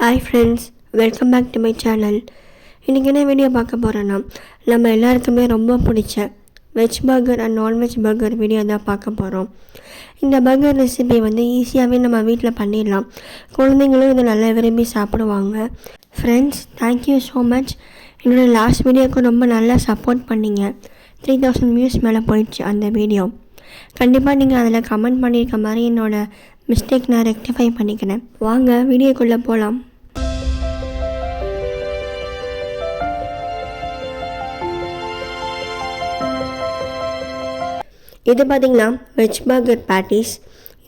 Hi friends, welcome back to my channel. இன்றைக்கி என்ன video பார்க்க போகிறோன்னா, நம்ம எல்லாருக்குமே ரொம்ப பிடிச்ச veg burger and nonveg burger video தான் பார்க்க போகிறோம். இந்த பர்கர் ரெசிபி ஈஸியாகவே நம்ம வீட்டில் பண்ணிடலாம். குழந்தைங்களும் இதை நல்லா விரும்பி சாப்பிடுவாங்க. Friends, thank you so much. என்னோடய லாஸ்ட் வீடியோவுக்கு ரொம்ப நல்லா சப்போர்ட் பண்ணிங்க. 3000 வியூஸ் மேலே போயிடுச்சு அந்த வீடியோ. கண்டிப்பாக நீங்கள் அதில் கமெண்ட் பண்ணியிருக்க மாதிரி என்னோடய மிஸ்டேக் நான் ரெக்டிஃபை பண்ணிக்கிறேன். வாங்க வீடியோக்குள்ளே போகலாம். இது பார்த்திங்கன்னா வெஜ் பர்கர் பேட்டிஸ்.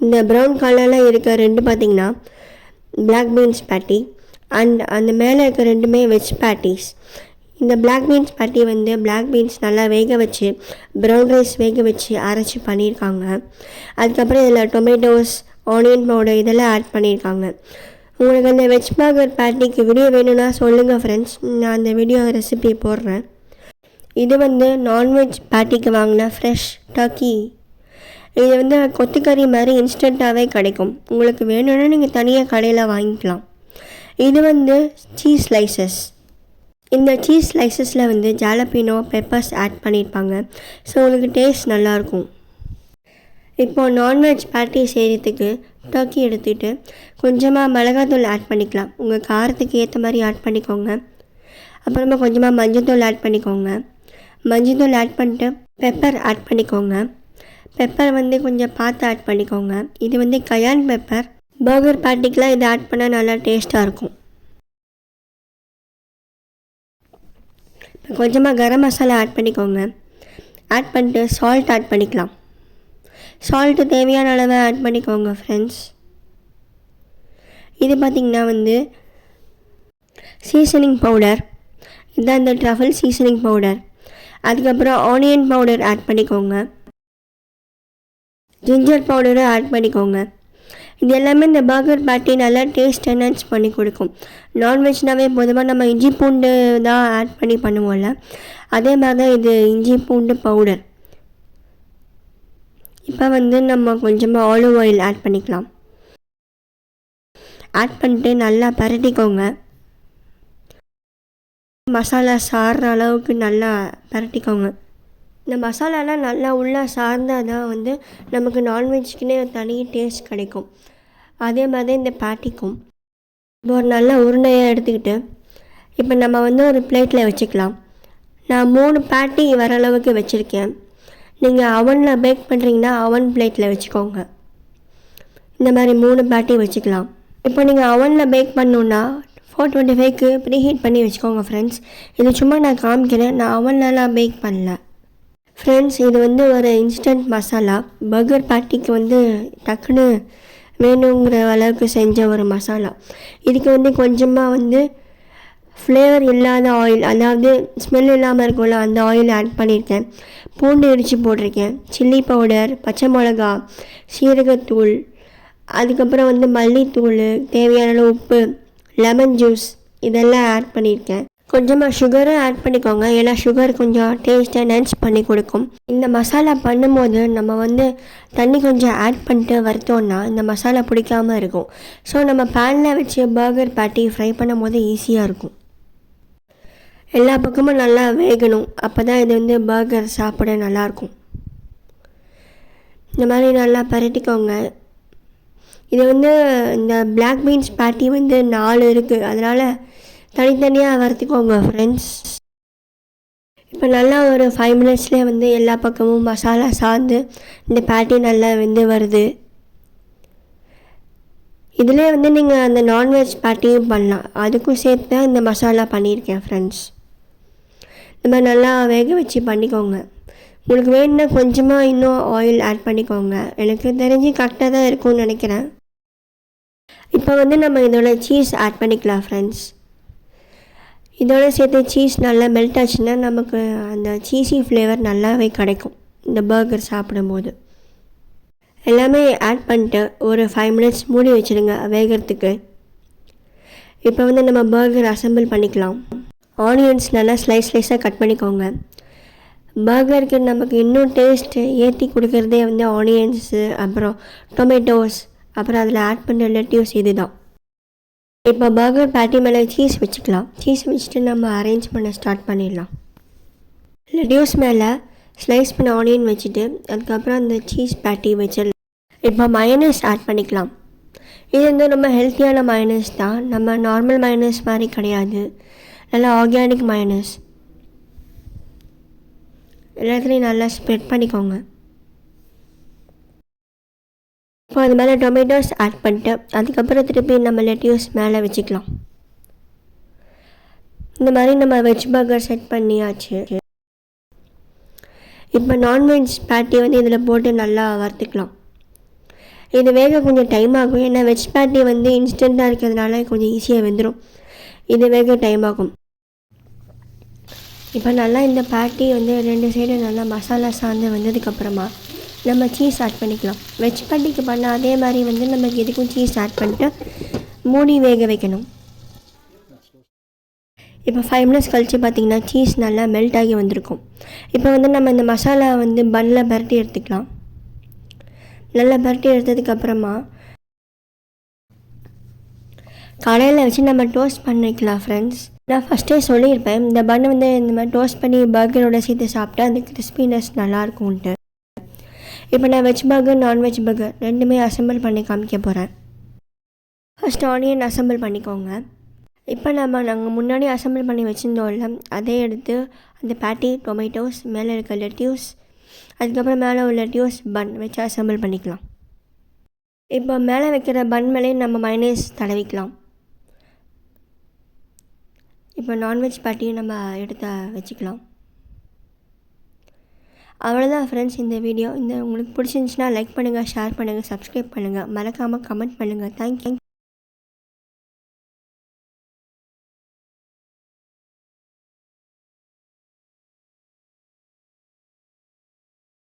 இந்த ப்ரௌன் கலரில் இருக்க ரெண்டு பார்த்திங்கன்னா பிளாக் பீன்ஸ் பேட்டி அண்ட் அந்த மேலே இருக்க ரெண்டுமே வெஜ் பேட்டிஸ். இந்த பிளாக் பீன்ஸ் பேட்டி பிளாக் பீன்ஸ் நல்லா வேக வச்சு ப்ரௌன் ரைஸ் வேக வச்சு அரைச்சி பண்ணியிருக்காங்க. அதுக்கப்புறம் இதில் டொமேட்டோஸ், ஆனியன் பவுடர் இதெல்லாம் ஆட் பண்ணியிருக்காங்க. உங்களுக்கு அந்த வெஜ் பர்கர் பேட்டிக்கு வீடியோ வேணும்னா சொல்லுங்கள் ஃப்ரெண்ட்ஸ், நான் அந்த வீடியோ ரெசிபி போடுறேன். இது நான்வெஜ் பேட்டிக்கு வாங்கின ஃப்ரெஷ் டர்க்கி. இது கொத்துக்கறி மாதிரி இன்ஸ்டண்ட்டாகவே கிடைக்கும். உங்களுக்கு வேணும்னா நீங்கள் தனியாக கடையில் வாங்கிக்கலாம். இது சீஸ் ஸ்லைசஸ். இந்த சீஸ் ஸ்லைசஸில் ஜாலபினோ பெப்பர்ஸ் ஆட் பண்ணியிருப்பாங்க. ஸோ உங்களுக்கு டேஸ்ட் நல்லாயிருக்கும். இப்போது நான்வெஜ் பேட்டி செய்கிறதுக்கு டர்க்கி எடுத்துகிட்டு கொஞ்சமாக மிளகாத்தூள் ஆட் பண்ணிக்கலாம். உங்கள் காரத்துக்கு ஏற்ற மாதிரி ஆட் பண்ணிக்கோங்க. அப்புறமா கொஞ்சமாக மஞ்சள்தூள் ஆட் பண்ணிக்கோங்க. மஞ்சள்தூள் ஆட் பண்ணிட்டு பெப்பர் ஆட் பண்ணிக்கோங்க. பெப்பர் கொஞ்சம் பார்த்து ஆட் பண்ணிக்கோங்க. இது கயான் பெப்பர். பர்கர் பேட்டிக்கெலாம் இதை ஆட் பண்ணால் நல்லா டேஸ்ட்டாக இருக்கும். கொஞ்சமாக கரம் மசாலா ஆட் பண்ணிக்கோங்க. ஆட் பண்ணிட்டு சால்ட் ஆட் பண்ணிக்கலாம். சால்ட்டு தேவையான அளவை ஆட் பண்ணிக்கோங்க ஃப்ரெண்ட்ஸ். இது பார்த்திங்கன்னா சீசனிங் பவுடர். இதுதான் இந்த ட்ரஃபிள் சீசனிங் பவுடர். அதுக்கப்புறம் ஆனியன் பவுடர் ஆட் பண்ணிக்கோங்க. ஜிஞ்சர் பவுடரை ஆட் பண்ணிக்கோங்க. இது எல்லாமே இந்த பர்கர் பேட்டி நல்லா டேஸ்ட் என்ஹான்ஸ் பண்ணி கொடுக்கும். நான்வெஜ்னாவே பொதுவாக நம்ம இஞ்சி பூண்டு தான் ஆட் பண்ணி பண்ணுவோம்ல, அதே மாதிரி தான் இது இஞ்சி பூண்டு பவுடர். இப்போ நம்ம கொஞ்சமாக ஆலிவ் ஆயில் ஆட் பண்ணிக்கலாம். ஆட் பண்ணிட்டு நல்லா பரட்டிக்கோங்க. மசாலா சாறுற அளவுக்கு நல்லா பரட்டிக்கோங்க. இந்த மசாலாலாம் நல்லா உள்ளே சார்ந்தால் தான் நமக்கு நான்வெஜ்க்குன்னே தனி டேஸ்ட் கிடைக்கும். அதே மாதிரி இந்த பேட்டிக்கும் இப்போ ஒரு நல்ல உருண்டையாக எடுத்துக்கிட்டு இப்போ நம்ம ஒரு பிளேட்டில் வச்சுக்கலாம். நான் 3 பேட்டி வர அளவுக்கு வச்சுருக்கேன். நீங்கள் அவனில் பேக் பண்ணுறீங்கன்னா அவன் பிளேட்டில் வச்சுக்கோங்க. இந்த மாதிரி 3 பேட்டி வச்சுக்கலாம். இப்போ நீங்கள் அவனில் பேக் பண்ணணுன்னா 425க்கு ப்ரீஹீட் பண்ணி வச்சுக்கோங்க ஃப்ரெண்ட்ஸ். இது சும்மா நான் காமிக்கிறேன், நான் அவன்லலாம் பேக் பண்ணல ஃப்ரெண்ட்ஸ். இது ஒரு இன்ஸ்டன்ட் மசாலா. பர்கர் பேட்டிக்கு டக்குன்னு வேணுங்கிற அளவுக்கு செஞ்ச ஒரு மசாலா. இதுக்கு கொஞ்சமாக ஃப்ளேவர் இல்லாத ஆயில், அதாவது ஸ்மெல் இல்லாமல் இருக்கும்ல, அந்த ஆயில் ஆட் பண்ணியிருக்கேன். பூண்டு இடித்து போட்டிருக்கேன். சில்லி பவுடர், பச்சை மிளகா, சீரகத்தூள், அதுக்கப்புறம் மல்லித்தூள், தேவையான உப்பு, லெமன் ஜூஸ் இதெல்லாம் ஆட் பண்ணியிருக்கேன். கொஞ்சமாக சுகரும் ஆட் பண்ணிக்கோங்க, ஏன்னா சுகர் கொஞ்சம் டேஸ்ட்டை என்ஹான்ஸ் பண்ணி கொடுக்கும். இந்த மசாலா பண்ணும்போது நம்ம தண்ணி கொஞ்சம் ஆட் பண்ணிட்டு வறுத்தோன்னா இந்த மசாலா பிடிக்காமல் இருக்கும். ஸோ நம்ம பேனில் வச்சு பர்கர் பேட்டி ஃப்ரை பண்ணும் போது ஈஸியாக இருக்கும். எல்லா பக்கமும் நல்லா வேகணும், அப்போ தான் இது பர்கர் சாப்பிட நல்லாயிருக்கும். இந்த மாதிரி நல்லா பரட்டிக்கோங்க. இது இந்த பிளாக் பீன்ஸ் பேட்டி 4 இருக்குது, அதனால் தனித்தனியாக வறுத்துக்கோங்க ஃப்ரெண்ட்ஸ். இப்போ நல்லா ஒரு 5 மினிட்ஸ்லேயே எல்லா பக்கமும் மசாலா சார்ந்து இந்த பேட்டி நல்லா வருது. இதிலே நீங்கள் அந்த நான்வெஜ் பேட்டியும் பண்ணலாம், அதுக்கும் சேர்த்து தான் இந்த மசாலா பண்ணியிருக்கேன் ஃப்ரெண்ட்ஸ். இந்த மாதிரி நல்லா வேக வச்சு பண்ணிக்கோங்க. உங்களுக்கு வேணும்னா கொஞ்சமாக இன்னும் ஆயில் ஆட் பண்ணிக்கோங்க. எனக்கு தெரிஞ்சு கரெக்டாக தான் இருக்கும்னு நினைக்கிறேன். இப்போ நம்ம இதோட சீஸ் ஆட் பண்ணிக்கலாம் ஃப்ரெண்ட்ஸ். இதோட சேர்த்து சீஸ் நல்லா மெல்ட் ஆச்சுன்னா நமக்கு அந்த சீஸி ஃப்ளேவர் நல்லாவே கிடைக்கும் இந்த பர்கர் சாப்பிடும்போது. எல்லாமே ஆட் பண்ணிட்டு ஒரு 5 மினிட்ஸ் மூடி வச்சுருங்க வேகிறதுக்கு. இப்போ நம்ம பர்கர் அசம்பிள் பண்ணிக்கலாம். ஆனியன்ஸ் நல்லா ஸ்லைஸாக கட் பண்ணிக்கோங்க. பர்கருக்கு நமக்கு இன்னும் டேஸ்ட்டு ஏற்றி கொடுக்குறதே ஆனியன்ஸு, அப்புறம் டொமேட்டோஸ், அப்புறம் அதில் ஆட் பண்ணுற லெட்யூஸ் இது தான். இப்போ பர்கர் பேட்டி மேலே சீஸ் வச்சுக்கலாம். சீஸ் வச்சுட்டு நம்ம அரேஞ்ச் பண்ண ஸ்டார்ட் பண்ணிடலாம். லெட்யூஸ் மேலே ஸ்லைஸ் பண்ண ஆனியன் வச்சுட்டு அதுக்கப்புறம் அந்த சீஸ் பேட்டி வச்சிடலாம். இப்போ மயோனைஸ் ஆட் பண்ணிக்கலாம். இது வந்து ரொம்ப ஹெல்த்தியான மயோனைஸ் தான். நம்ம நார்மல் மயோனைஸ் மாதிரி கிடையாது. நல்லா ஆர்கானிக் மயோனைஸ். எல்லாத்துலேயும் நல்லா ஸ்ப்ரெட் பண்ணிக்கோங்க. இப்போ அது மேலே டொமேட்டோஸ் ஆட் பண்ணிட்டு அதுக்கப்புறம் திருப்பி நம்ம லெட்யூஸ் மேலே வச்சுக்கலாம். இந்த மாதிரி நம்ம வெஜ் பர்கர் செட் பண்ணியாச்சு. இப்போ நான்வெஜ் பேட்டி வந்து இதில் போட்டு நல்லா வறுத்துக்கலாம். இது வேக கொஞ்சம் டைம் ஆகும். ஏன்னா வெஜ் பேட்டி வந்து இன்ஸ்டண்ட்டாக இருக்கிறதுனால கொஞ்சம் ஈஸியாக வெந்துடும். இது வேக டைம் ஆகும். இப்போ நல்லா இந்த பேட்டி வந்து 2 சைடு நல்லா மசாலா சார்ந்து வந்ததுக்கப்புறமா நம்ம சீஸ் ஆட் பண்ணிக்கலாம். வெஜ் பேட்டிக்கு பண்ண அதே மாதிரி வந்து நமக்கு எதுக்கும் சீஸ் ஆட் பண்ணிட்டு மூடி வேக வைக்கணும். இப்போ 5 மினிட்ஸ் கழித்து பார்த்திங்கன்னா சீஸ் நல்லா மெல்ட் ஆகி வந்திருக்கும். இப்போ வந்து நம்ம இந்த மசாலா வந்து பன்னில் பரட்டி எடுத்துக்கலாம். நல்லா பரட்டி எடுத்ததுக்கப்புறமா கடையில் வச்சு நம்ம டோஸ்ட் பண்ணிக்கலாம். ஃப்ரெண்ட்ஸ், நான் ஃபஸ்ட்டே சொல்லியிருப்பேன், இந்த பன் வந்து இந்த மாதிரி டோஸ்ட் பண்ணி பர்கரோட சேர்த்து சாப்பிட்டா அந்த கிறிஸ்பினஸ் நல்லாயிருக்கும்ன்ட்டு. இப்போ non veg burger non veg burger ரெண்டுமே அசெம்பிள் பண்ணி காமிக்க போகிறேன். ஃபஸ்ட் ஆனியன் அசெம்பிள் பண்ணிக்கோங்க. இப்போ நாங்கள் முன்னாடி அசெம்பிள் பண்ணி வச்சுருந்தோம்ல, அதே எடுத்து அந்த பேட்டி, டொமேட்டோஸ், மேலே இருக்க லெட்யூஸ், அதுக்கப்புறம் மேலே உள்ள லெட்யூஸ் பன் வச்சு அசெம்பிள் பண்ணிக்கலாம். இப்போ மேலே வைக்கிற பன் மேலே நம்ம மைனேஸ் தடவிக்கலாம். இப்போ நான்வெஜ் பேட்டியும் நம்ம எடுத்து வச்சுக்கலாம். அவ்வளோதான் ஃப்ரெண்ட்ஸ் இந்த வீடியோ. உங்களுக்கு பிடிச்சிருந்துச்சுன்னா லைக் பண்ணுங்கள், ஷேர் பண்ணுங்கள், சப்ஸ்கிரைப் பண்ணுங்கள், மறக்காமல் கமெண்ட் பண்ணுங்கள். தேங்க்யூ.